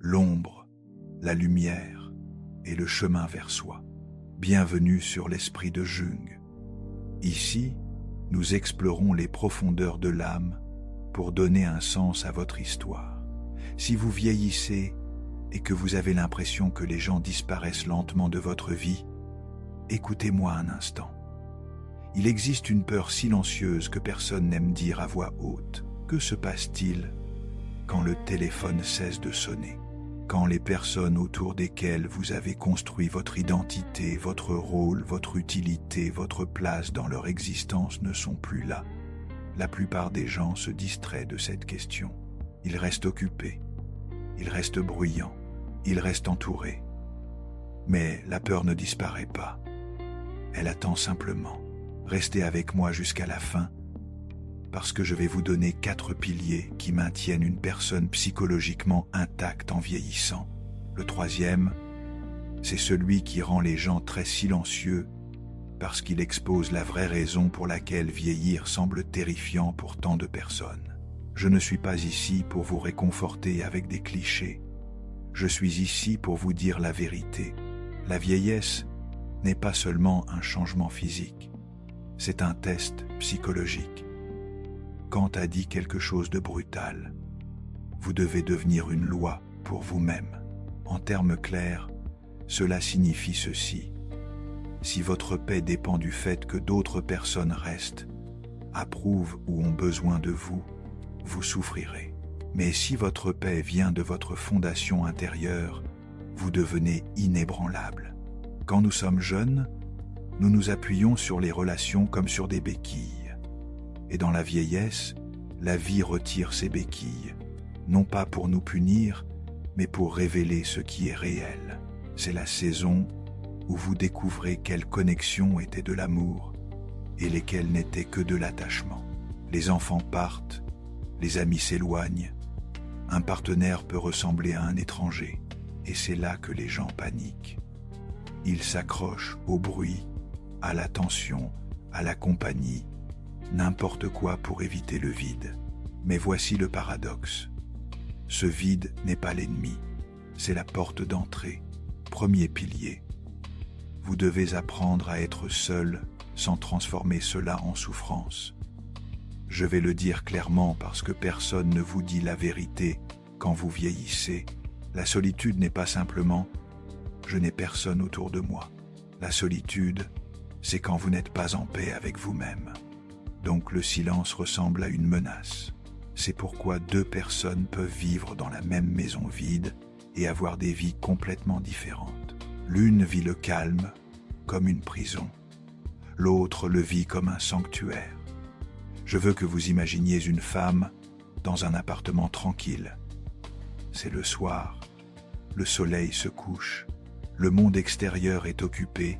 l'ombre, la lumière et le chemin vers soi. Bienvenue sur l'esprit de Jung. Ici, nous explorons les profondeurs de l'âme pour donner un sens à votre histoire. Si vous vieillissez et que vous avez l'impression que les gens disparaissent lentement de votre vie, écoutez-moi un instant. Il existe une peur silencieuse que personne n'aime dire à voix haute. Que se passe-t-il quand le téléphone cesse de sonner? Quand les personnes autour desquelles vous avez construit votre identité, votre rôle, votre utilité, votre place dans leur existence ne sont plus là? La plupart des gens se distraient de cette question. Ils restent occupés, ils restent bruyants, ils restent entourés. Mais la peur ne disparaît pas. Elle attend simplement. Restez avec moi jusqu'à la fin, parce que je vais vous donner 4 piliers qui maintiennent une personne psychologiquement intacte en vieillissant. Le 3e, c'est celui qui rend les gens très silencieux, parce qu'il expose la vraie raison pour laquelle vieillir semble terrifiant pour tant de personnes. Je ne suis pas ici pour vous réconforter avec des clichés. Je suis ici pour vous dire la vérité. La vieillesse n'est pas seulement un changement physique, c'est un test psychologique. Kant a dit quelque chose de brutal. Vous devez devenir une loi pour vous-même. En termes clairs, cela signifie ceci. Si votre paix dépend du fait que d'autres personnes restent, approuvent ou ont besoin de vous, vous souffrirez. Mais si votre paix vient de votre fondation intérieure, vous devenez inébranlable. Quand nous sommes jeunes, nous nous appuyons sur les relations comme sur des béquilles. Et dans la vieillesse, la vie retire ses béquilles, non pas pour nous punir, mais pour révéler ce qui est réel. C'est la saison où vous découvrez quelles connexions étaient de l'amour et lesquelles n'étaient que de l'attachement. Les enfants partent, les amis s'éloignent, un partenaire peut ressembler à un étranger, et c'est là que les gens paniquent. Ils s'accrochent au bruit, à l'attention, à la compagnie, n'importe quoi pour éviter le vide. Mais voici le paradoxe. Ce vide n'est pas l'ennemi, c'est la porte d'entrée. Premier pilier. Vous devez apprendre à être seul sans transformer cela en souffrance. Je vais le dire clairement parce que personne ne vous dit la vérité quand vous vieillissez. La solitude n'est pas simplement « je n'ai personne autour de moi ». La solitude, c'est quand vous n'êtes pas en paix avec vous-même. Donc le silence ressemble à une menace. C'est pourquoi 2 personnes peuvent vivre dans la même maison vide et avoir des vies complètement différentes. L'une vit le calme, comme une prison. L'autre le vit comme un sanctuaire. Je veux que vous imaginiez une femme dans un appartement tranquille. C'est le soir, le soleil se couche, le monde extérieur est occupé,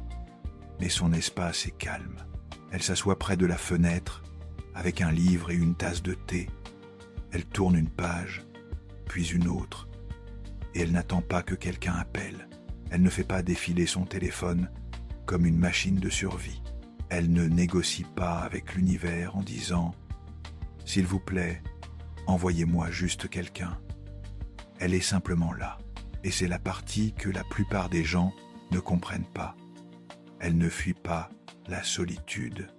mais son espace est calme. Elle s'assoit près de la fenêtre, avec un livre et une tasse de thé. Elle tourne une page, puis une autre, et elle n'attend pas que quelqu'un appelle. Elle ne fait pas défiler son téléphone comme une machine de survie. Elle ne négocie pas avec l'univers en disant « S'il vous plaît, envoyez-moi juste quelqu'un ». Elle est simplement là, et c'est la partie que la plupart des gens ne comprennent pas. Elle ne fuit pas la solitude,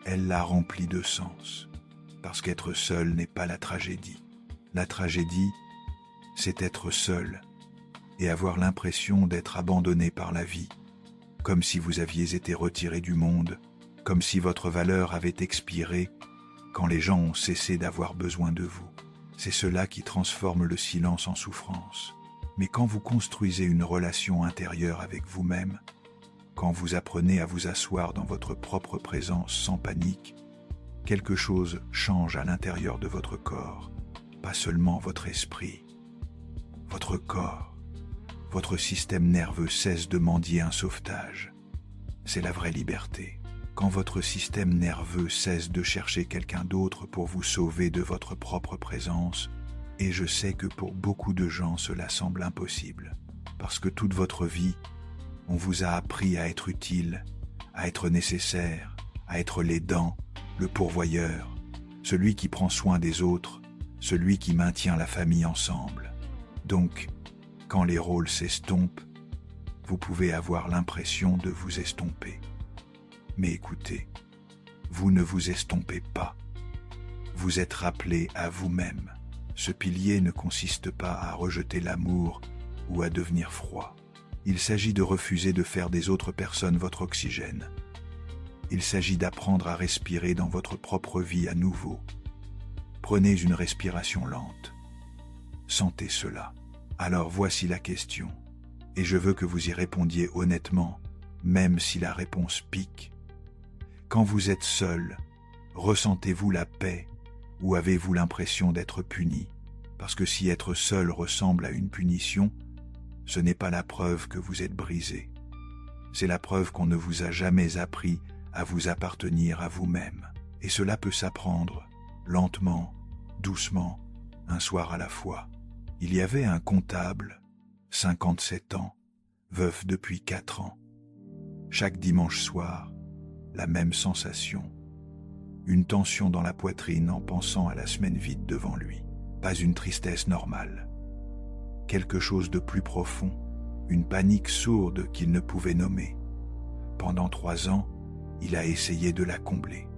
elle la remplit de sens, parce qu'être seul n'est pas la tragédie. La tragédie, c'est être seul et avoir l'impression d'être abandonné par la vie, comme si vous aviez été retiré du monde, comme si votre valeur avait expiré quand les gens ont cessé d'avoir besoin de vous. C'est cela qui transforme le silence en souffrance. Mais quand vous construisez une relation intérieure avec vous-même, quand vous apprenez à vous asseoir dans votre propre présence sans panique, quelque chose change à l'intérieur de votre corps, pas seulement votre esprit. Votre corps, votre système nerveux cesse de mendier un sauvetage. C'est la vraie liberté. Quand votre système nerveux cesse de chercher quelqu'un d'autre pour vous sauver de votre propre présence, et je sais que pour beaucoup de gens cela semble impossible, parce que toute votre vie, on vous a appris à être utile, à être nécessaire, à être l'aidant, le pourvoyeur, celui qui prend soin des autres, celui qui maintient la famille ensemble. Donc, Quand les rôles s'estompent, vous pouvez avoir l'impression de vous estomper. Mais écoutez, vous ne vous estompez pas. Vous êtes rappelé à vous-même. Ce pilier ne consiste pas à rejeter l'amour ou à devenir froid. Il s'agit de refuser de faire des autres personnes votre oxygène. Il s'agit d'apprendre à respirer dans votre propre vie à nouveau. Prenez une respiration lente. Sentez cela. Alors voici la question, et je veux que vous y répondiez honnêtement, même si la réponse pique. Quand vous êtes seul, ressentez-vous la paix ou avez-vous l'impression d'être puni? Parce que si être seul ressemble à une punition, ce n'est pas la preuve que vous êtes brisé. C'est la preuve qu'on ne vous a jamais appris à vous appartenir à vous-même. Et cela peut s'apprendre, lentement, doucement, un soir à la fois. Il y avait un comptable, 57 ans, veuf depuis 4 ans. Chaque dimanche soir, la même sensation. Une tension dans la poitrine en pensant à la semaine vide devant lui. Pas une tristesse normale. Quelque chose de plus profond, une panique sourde qu'il ne pouvait nommer. Pendant 3 ans, il a essayé de la combler.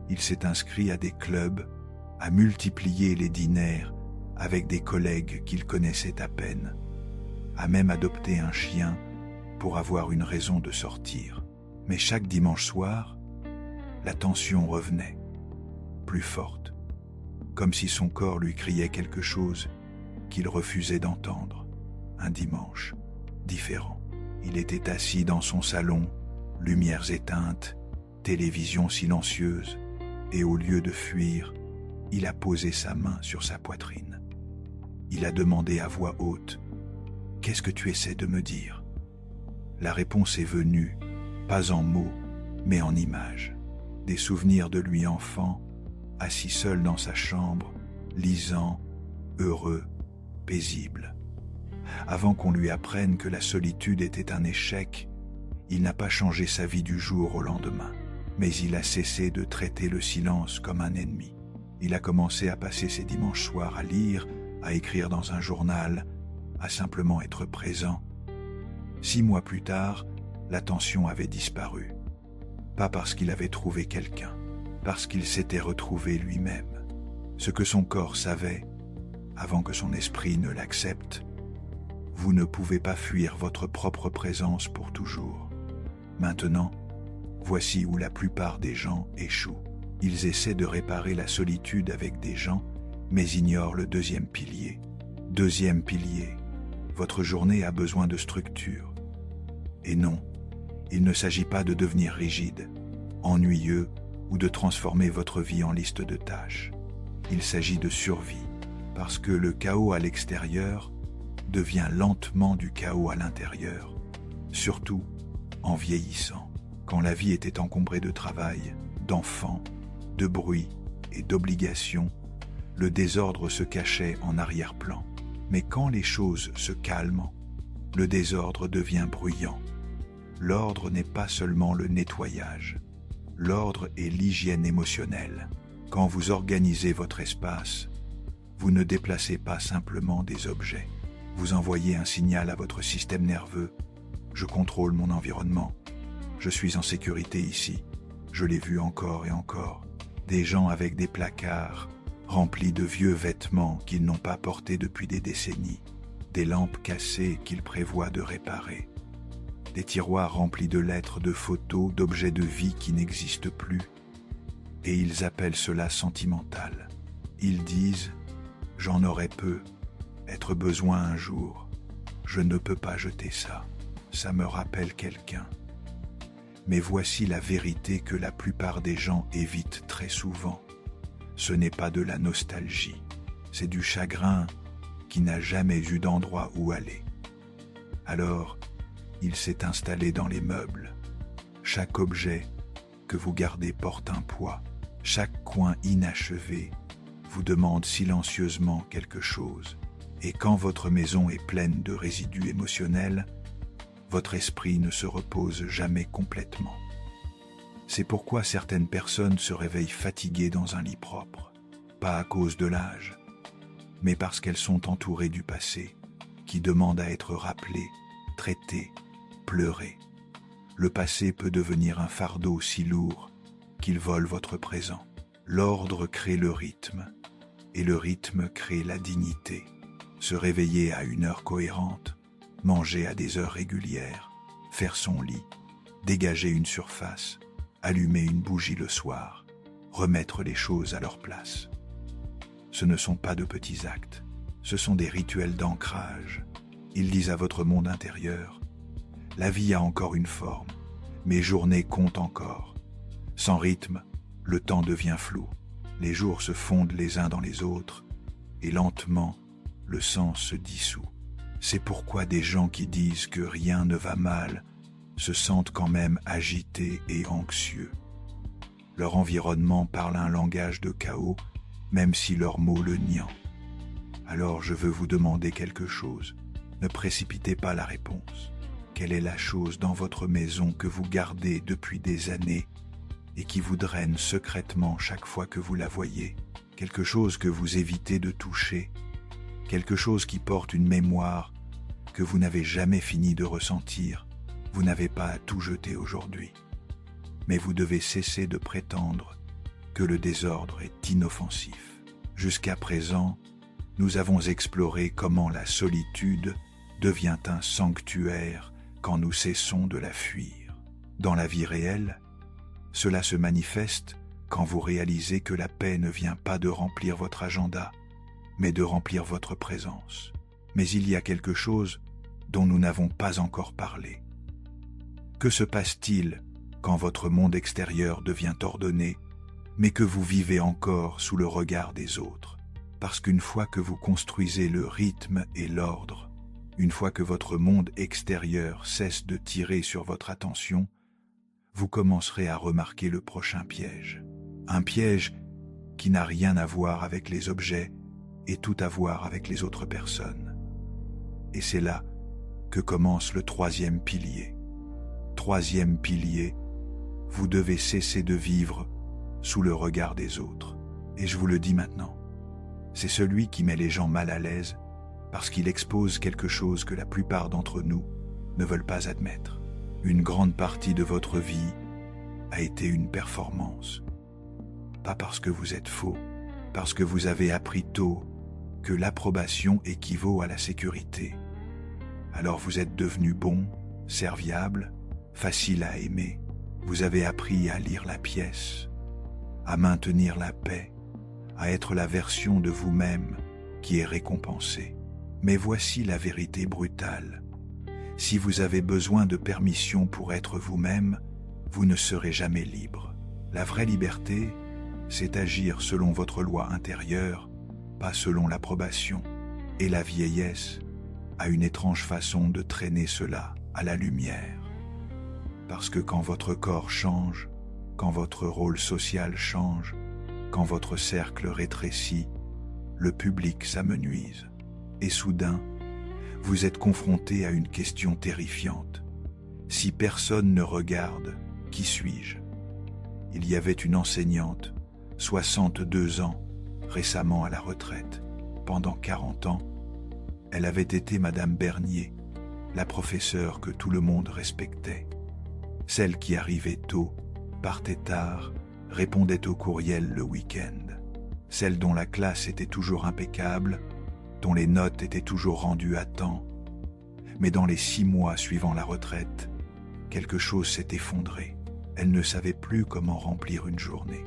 Il s'est inscrit à des clubs, a multiplié les dîners avec des collègues qu'il connaissait à peine, a même adopté un chien pour avoir une raison de sortir. Mais chaque dimanche soir, la tension revenait, plus forte, comme si son corps lui criait quelque chose qu'il refusait d'entendre. Un dimanche, différent. Il était assis dans son salon, lumières éteintes, télévision silencieuse, et au lieu de fuir, il a posé sa main sur sa poitrine. Il a demandé à voix haute « Qu'est-ce que tu essaies de me dire ?» La réponse est venue, pas en mots, mais en images. Des souvenirs de lui enfant, assis seul dans sa chambre, lisant, heureux, paisible. Avant qu'on lui apprenne que la solitude était un échec, il n'a pas changé sa vie du jour au lendemain, mais il a cessé de traiter le silence comme un ennemi. Il a commencé à passer ses dimanches soirs à lire, à écrire dans un journal, à simplement être présent. 6 mois plus tard, la tension avait disparu. Pas parce qu'il avait trouvé quelqu'un, parce qu'il s'était retrouvé lui-même. Ce que son corps savait, avant que son esprit ne l'accepte, vous ne pouvez pas fuir votre propre présence pour toujours. Maintenant, voici où la plupart des gens échouent. Ils essaient de réparer la solitude avec des gens, mais ignorent le deuxième pilier. Deuxième pilier, votre journée a besoin de structure. Et non, il ne s'agit pas de devenir rigide, ennuyeux ou de transformer votre vie en liste de tâches. Il s'agit de survie, parce que le chaos à l'extérieur devient lentement du chaos à l'intérieur, surtout en vieillissant. Quand la vie était encombrée de travail, d'enfants, de bruit et d'obligations, le désordre se cachait en arrière-plan. Mais quand les choses se calment, le désordre devient bruyant. L'ordre n'est pas seulement le nettoyage. L'ordre est l'hygiène émotionnelle. Quand vous organisez votre espace, vous ne déplacez pas simplement des objets. Vous envoyez un signal à votre système nerveux. Je contrôle mon environnement. Je suis en sécurité ici. Je l'ai vu encore et encore. Des gens avec des placards remplis de vieux vêtements qu'ils n'ont pas portés depuis des décennies, des lampes cassées qu'ils prévoient de réparer, des tiroirs remplis de lettres, de photos, d'objets de vie qui n'existent plus. Et ils appellent cela sentimental. Ils disent « j'en aurai peu, être besoin un jour, je ne peux pas jeter ça, ça me rappelle quelqu'un ». Mais voici la vérité que la plupart des gens évitent très souvent. Ce n'est pas de la nostalgie, c'est du chagrin qui n'a jamais eu d'endroit où aller. Alors, il s'est installé dans les meubles. Chaque objet que vous gardez porte un poids. Chaque coin inachevé vous demande silencieusement quelque chose. Et quand votre maison est pleine de résidus émotionnels, votre esprit ne se repose jamais complètement. C'est pourquoi certaines personnes se réveillent fatiguées dans un lit propre, pas à cause de l'âge, mais parce qu'elles sont entourées du passé, qui demande à être rappelé, traité, pleuré. Le passé peut devenir un fardeau si lourd qu'il vole votre présent. L'ordre crée le rythme, et le rythme crée la dignité. Se réveiller à une heure cohérente, manger à des heures régulières, faire son lit, dégager une surface, allumer une bougie le soir, remettre les choses à leur place. Ce ne sont pas de petits actes, ce sont des rituels d'ancrage. Ils disent à votre monde intérieur, la vie a encore une forme, mes journées comptent encore. Sans rythme, le temps devient flou, les jours se fondent les uns dans les autres, et lentement, le sens se dissout. C'est pourquoi des gens qui disent que rien ne va mal se sentent quand même agités et anxieux. Leur environnement parle un langage de chaos, même si leurs mots le nient. Alors je veux vous demander quelque chose. Ne précipitez pas la réponse. Quelle est la chose dans votre maison que vous gardez depuis des années et qui vous draine secrètement chaque fois que vous la voyez? Quelque chose que vous évitez de toucher, quelque chose qui porte une mémoire que vous n'avez jamais fini de ressentir. Vous n'avez pas à tout jeter aujourd'hui. Mais vous devez cesser de prétendre que le désordre est inoffensif. Jusqu'à présent, nous avons exploré comment la solitude devient un sanctuaire quand nous cessons de la fuir. Dans la vie réelle, cela se manifeste quand vous réalisez que la paix ne vient pas de remplir votre agenda, mais de remplir votre présence. Mais il y a quelque chose dont nous n'avons pas encore parlé. Que se passe-t-il quand votre monde extérieur devient ordonné, mais que vous vivez encore sous le regard des autres? Parce qu'une fois que vous construisez le rythme et l'ordre, une fois que votre monde extérieur cesse de tirer sur votre attention, vous commencerez à remarquer le prochain piège. Un piège qui n'a rien à voir avec les objets et tout à voir avec les autres personnes. Et c'est là que commence le troisième pilier. Troisième pilier, vous devez cesser de vivre sous le regard des autres. Et je vous le dis maintenant, c'est celui qui met les gens mal à l'aise parce qu'il expose quelque chose que la plupart d'entre nous ne veulent pas admettre. Une grande partie de votre vie a été une performance. Pas parce que vous êtes faux, parce que vous avez appris tôt que l'approbation équivaut à la sécurité. Alors vous êtes devenu bon, serviable, facile à aimer. Vous avez appris à lire la pièce, à maintenir la paix, à être la version de vous-même qui est récompensée. Mais voici la vérité brutale. Si vous avez besoin de permission pour être vous-même, vous ne serez jamais libre. La vraie liberté, c'est agir selon votre loi intérieure, pas selon l'approbation. Et la vieillesse a une étrange façon de traîner cela à la lumière. Parce que quand votre corps change, quand votre rôle social change, quand votre cercle rétrécit, le public s'amenuise. Et soudain, vous êtes confronté à une question terrifiante. Si personne ne regarde, qui suis-je? Il y avait une enseignante, 62 ans, récemment à la retraite. Pendant 40 ans, elle avait été Madame Bernier, la professeure que tout le monde respectait. Celle qui arrivait tôt, partait tard, répondait au courriel le week-end. Celle dont la classe était toujours impeccable, dont les notes étaient toujours rendues à temps. Mais dans les 6 mois suivant la retraite, quelque chose s'est effondré. Elle ne savait plus comment remplir une journée.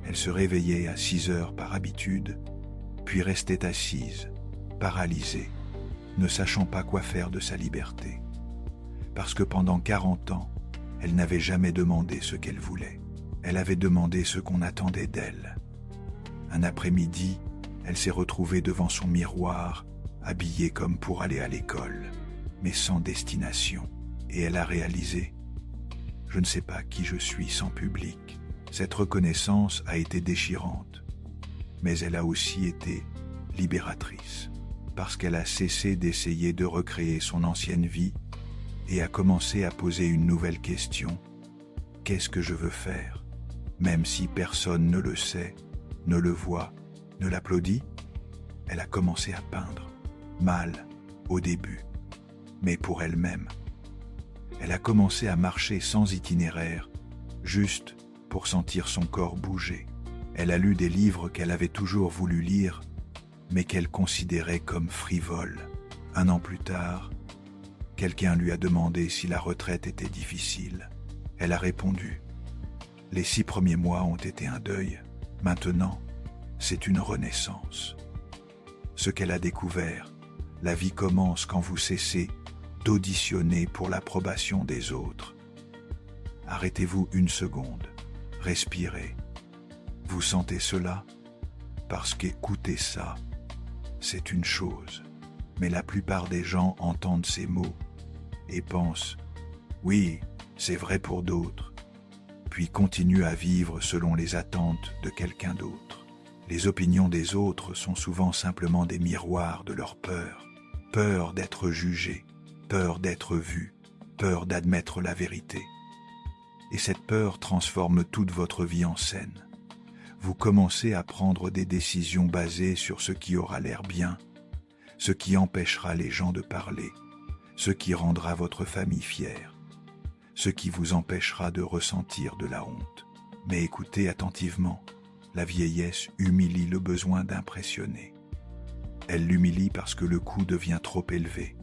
Elle se réveillait à 6 heures par habitude, puis restait assise, paralysée, ne sachant pas quoi faire de sa liberté. Parce que pendant 40 ans, elle n'avait jamais demandé ce qu'elle voulait. Elle avait demandé ce qu'on attendait d'elle. Un après-midi, elle s'est retrouvée devant son miroir, habillée comme pour aller à l'école, mais sans destination. Et elle a réalisé « Je ne sais pas qui je suis sans public ». Cette reconnaissance a été déchirante, mais elle a aussi été libératrice, parce qu'elle a cessé d'essayer de recréer son ancienne vie et a commencé à poser une nouvelle question. Qu'est-ce que je veux faire? Même si personne ne le sait, ne le voit, ne l'applaudit, elle a commencé à peindre. Mal, au début, mais pour elle-même. Elle a commencé à marcher sans itinéraire, juste pour sentir son corps bouger. Elle a lu des livres qu'elle avait toujours voulu lire, mais qu'elle considérait comme frivoles. 1 an plus tard, quelqu'un lui a demandé si la retraite était difficile. Elle a répondu « Les 6 premiers mois ont été un deuil. Maintenant, c'est une renaissance. » Ce qu'elle a découvert, la vie commence quand vous cessez d'auditionner pour l'approbation des autres. Arrêtez-vous 1 seconde, respirez. Vous sentez cela? Parce qu'écouter ça, c'est une chose. Mais la plupart des gens entendent ces mots et pensent « Oui, c'est vrai pour d'autres », puis continuent à vivre selon les attentes de quelqu'un d'autre. Les opinions des autres sont souvent simplement des miroirs de leur peur. Peur d'être jugé, peur d'être vu, peur d'admettre la vérité. Et cette peur transforme toute votre vie en scène. Vous commencez à prendre des décisions basées sur ce qui aura l'air bien, ce qui empêchera les gens de parler, ce qui rendra votre famille fière, ce qui vous empêchera de ressentir de la honte. Mais écoutez attentivement, la vieillesse humilie le besoin d'impressionner. Elle l'humilie parce que le coût devient trop élevé.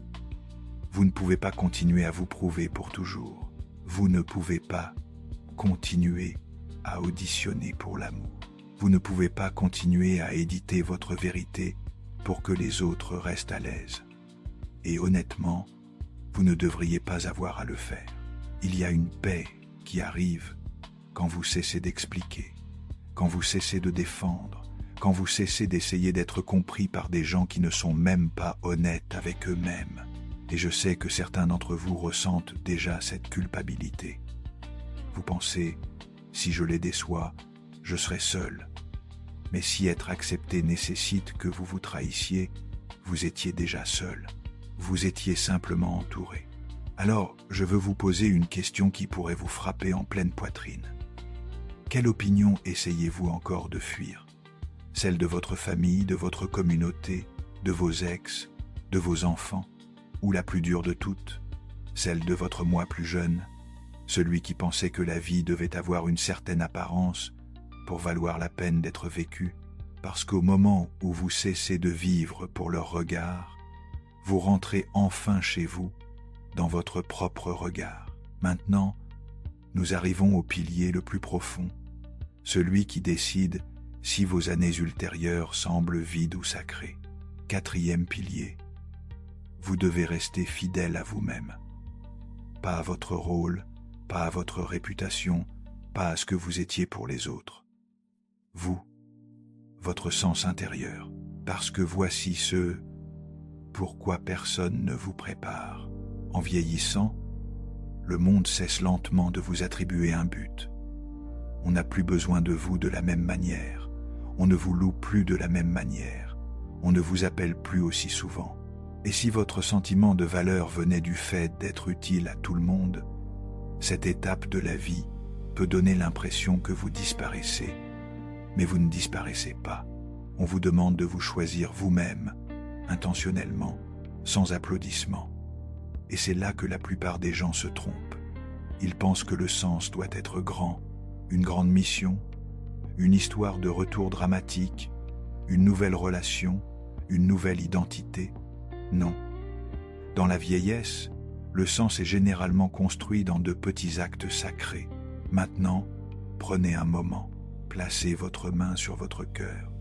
Vous ne pouvez pas continuer à vous prouver pour toujours. Vous ne pouvez pas continuer à auditionner pour l'amour. Vous ne pouvez pas continuer à éditer votre vérité pour que les autres restent à l'aise. Et honnêtement, vous ne devriez pas avoir à le faire. Il y a une paix qui arrive quand vous cessez d'expliquer, quand vous cessez de défendre, quand vous cessez d'essayer d'être compris par des gens qui ne sont même pas honnêtes avec eux-mêmes. Et je sais que certains d'entre vous ressentent déjà cette culpabilité. Vous pensez, si je les déçois, je serai seul. Mais si être accepté nécessite que vous vous trahissiez, vous étiez déjà seul. Vous étiez simplement entouré. Alors, je veux vous poser une question qui pourrait vous frapper en pleine poitrine. Quelle opinion essayez-vous encore de fuir? Celle de votre famille, de votre communauté, de vos ex, de vos enfants? Ou la plus dure de toutes, celle de votre moi plus jeune, celui qui pensait que la vie devait avoir une certaine apparence pour valoir la peine d'être vécue, parce qu'au moment où vous cessez de vivre pour leur regard, vous rentrez enfin chez vous, dans votre propre regard. Maintenant, nous arrivons au pilier le plus profond, celui qui décide si vos années ultérieures semblent vides ou sacrées. 4e pilier. Vous devez rester fidèle à vous-même. Pas à votre rôle, pas à votre réputation, pas à ce que vous étiez pour les autres. Vous, votre sens intérieur, parce que voici ce pourquoi personne ne vous prépare. En vieillissant, le monde cesse lentement de vous attribuer un but. On n'a plus besoin de vous de la même manière. On ne vous loue plus de la même manière. On ne vous appelle plus aussi souvent. Et si votre sentiment de valeur venait du fait d'être utile à tout le monde, cette étape de la vie peut donner l'impression que vous disparaissez. Mais vous ne disparaissez pas. On vous demande de vous choisir vous-même, intentionnellement, sans applaudissements. Et c'est là que la plupart des gens se trompent. Ils pensent que le sens doit être grand, une grande mission, une histoire de retour dramatique, une nouvelle relation, une nouvelle identité. Non. Dans la vieillesse, le sens est généralement construit dans de petits actes sacrés. Maintenant, prenez un moment, placez votre main sur votre cœur,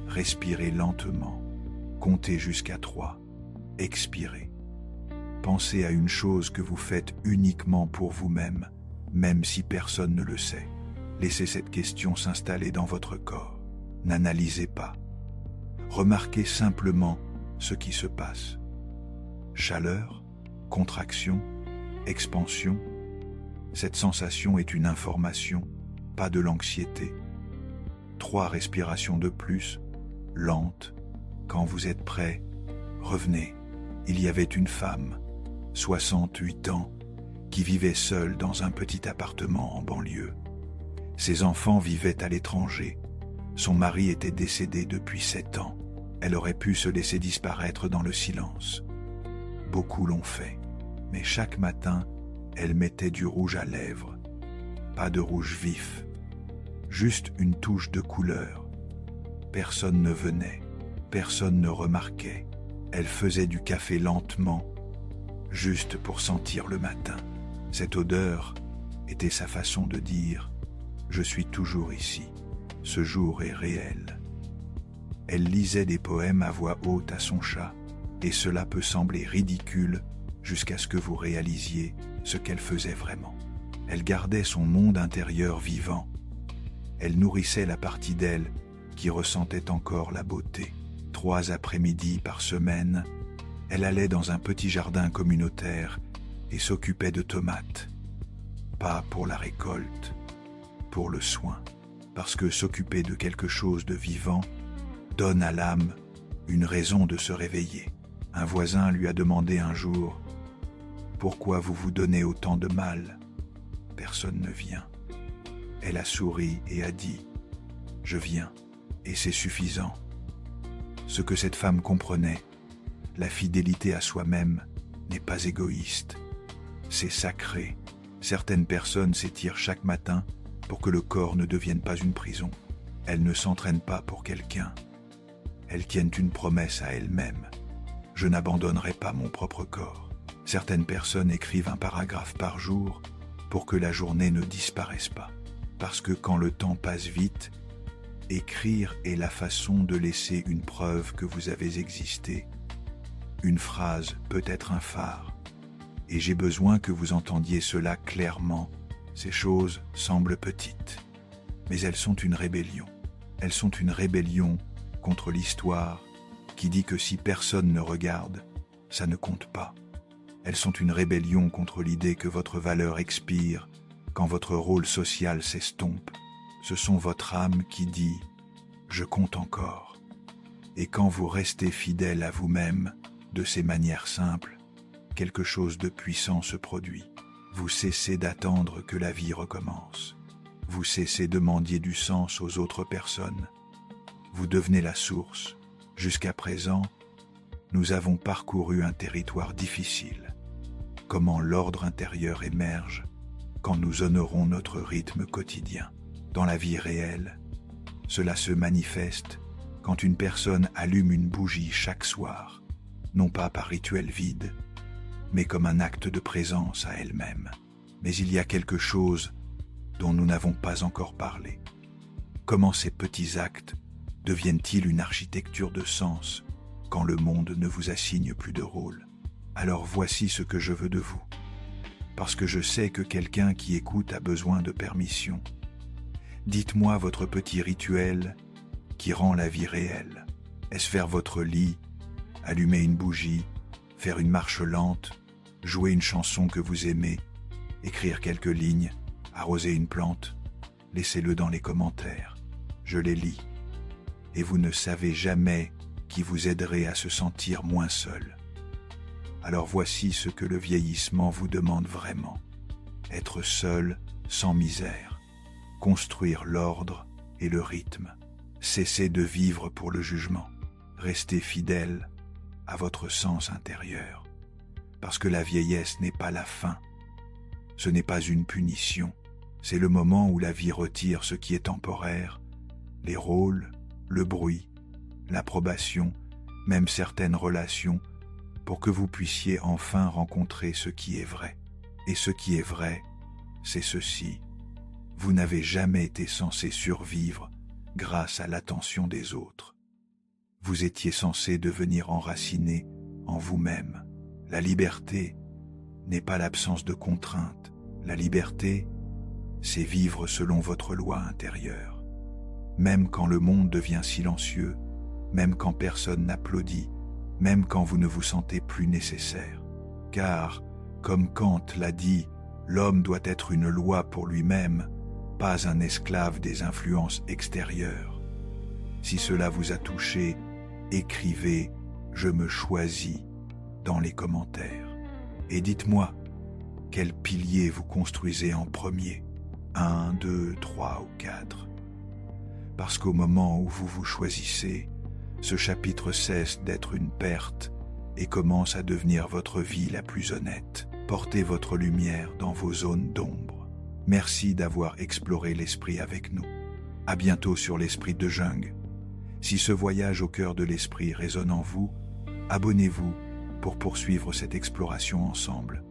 respirez lentement, comptez jusqu'à 3, expirez. Pensez à une chose que vous faites uniquement pour vous-même, même si personne ne le sait. Laissez cette question s'installer dans votre corps. N'analysez pas. Remarquez simplement ce qui se passe. Chaleur, contraction, expansion. Cette sensation est une information, pas de l'anxiété. 3 respirations de plus, lentes. Quand vous êtes prêt, revenez. Il y avait une femme, 68 ans, qui vivait seule dans un petit appartement en banlieue. Ses enfants vivaient à l'étranger. Son mari était décédé depuis 7 ans. Elle aurait pu se laisser disparaître dans le silence. Beaucoup l'ont fait, mais chaque matin, elle mettait du rouge à lèvres. Pas de rouge vif, juste une touche de couleur. Personne ne venait, personne ne remarquait. Elle faisait du café lentement, juste pour sentir le matin. Cette odeur était sa façon de dire « Je suis toujours ici, ce jour est réel ». Elle lisait des poèmes à voix haute à son chat, et cela peut sembler ridicule jusqu'à ce que vous réalisiez ce qu'elle faisait vraiment. Elle gardait son monde intérieur vivant. Elle nourrissait la partie d'elle qui ressentait encore la beauté. 3 après-midi par semaine, elle allait dans un petit jardin communautaire et s'occupait de tomates. Pas pour la récolte, pour le soin. Parce que s'occuper de quelque chose de vivant donne à l'âme une raison de se réveiller. Un voisin lui a demandé un jour « Pourquoi vous vous donnez autant de mal ?» Personne ne vient. Elle a souri et a dit « Je viens, et c'est suffisant. » Ce que cette femme comprenait, la fidélité à soi-même n'est pas égoïste. C'est sacré. Certaines personnes s'étirent chaque matin pour que le corps ne devienne pas une prison. Elles ne s'entraînent pas pour quelqu'un. Elles tiennent une promesse à elles-mêmes. Je n'abandonnerai pas mon propre corps. Certaines personnes écrivent un paragraphe par jour pour que la journée ne disparaisse pas. Parce que quand le temps passe vite, écrire est la façon de laisser une preuve que vous avez existé. Une phrase peut être un phare. Et j'ai besoin que vous entendiez cela clairement. Ces choses semblent petites, mais elles sont une rébellion. Elles sont une rébellion contre l'histoire qui dit que si personne ne regarde, ça ne compte pas. Elles sont une rébellion contre l'idée que votre valeur expire quand votre rôle social s'estompe. Ce sont votre âme qui dit « je compte encore ». Et quand vous restez fidèle à vous-même de ces manières simples, quelque chose de puissant se produit. Vous cessez d'attendre que la vie recommence. Vous cessez de mendier du sens aux autres personnes. Vous devenez la source. Jusqu'à présent, nous avons parcouru un territoire difficile. Comment l'ordre intérieur émerge quand nous honorons notre rythme quotidien. Dans la vie réelle, cela se manifeste quand une personne allume une bougie chaque soir, non pas par rituel vide, mais comme un acte de présence à elle-même. Mais il y a quelque chose dont nous n'avons pas encore parlé. Comment ces petits actes deviennent-ils une architecture de sens quand le monde ne vous assigne plus de rôle? Alors voici ce que je veux de vous. Parce que je sais que quelqu'un qui écoute a besoin de permission. Dites-moi votre petit rituel qui rend la vie réelle. Est-ce faire votre lit, allumer une bougie, faire une marche lente, jouer une chanson que vous aimez, écrire quelques lignes, arroser une plante? Laissez-le dans les commentaires. Je les lis. Et vous ne savez jamais qui vous aiderait à se sentir moins seul. Alors voici ce que le vieillissement vous demande vraiment. Être seul, sans misère. Construire l'ordre et le rythme. Cesser de vivre pour le jugement. Restez fidèle à votre sens intérieur. Parce que la vieillesse n'est pas la fin. Ce n'est pas une punition. C'est le moment où la vie retire ce qui est temporaire, les rôles, le bruit, l'approbation, même certaines relations, pour que vous puissiez enfin rencontrer ce qui est vrai. Et ce qui est vrai, c'est ceci. Vous n'avez jamais été censé survivre grâce à l'attention des autres. Vous étiez censé devenir enraciné en vous-même. La liberté n'est pas l'absence de contraintes. La liberté, c'est vivre selon votre loi intérieure. Même quand le monde devient silencieux, même quand personne n'applaudit, même quand vous ne vous sentez plus nécessaire. Car, comme Kant l'a dit, l'homme doit être une loi pour lui-même, pas un esclave des influences extérieures. Si cela vous a touché, écrivez « Je me choisis » dans les commentaires. Et dites-moi, quel pilier vous construisez en premier? 1, 2, 3 ou 4? Parce qu'au moment où vous vous choisissez, ce chapitre cesse d'être une perte et commence à devenir votre vie la plus honnête. Portez votre lumière dans vos zones d'ombre. Merci d'avoir exploré l'esprit avec nous. À bientôt sur l'Esprit de Jungle. Si ce voyage au cœur de l'esprit résonne en vous, abonnez-vous pour poursuivre cette exploration ensemble.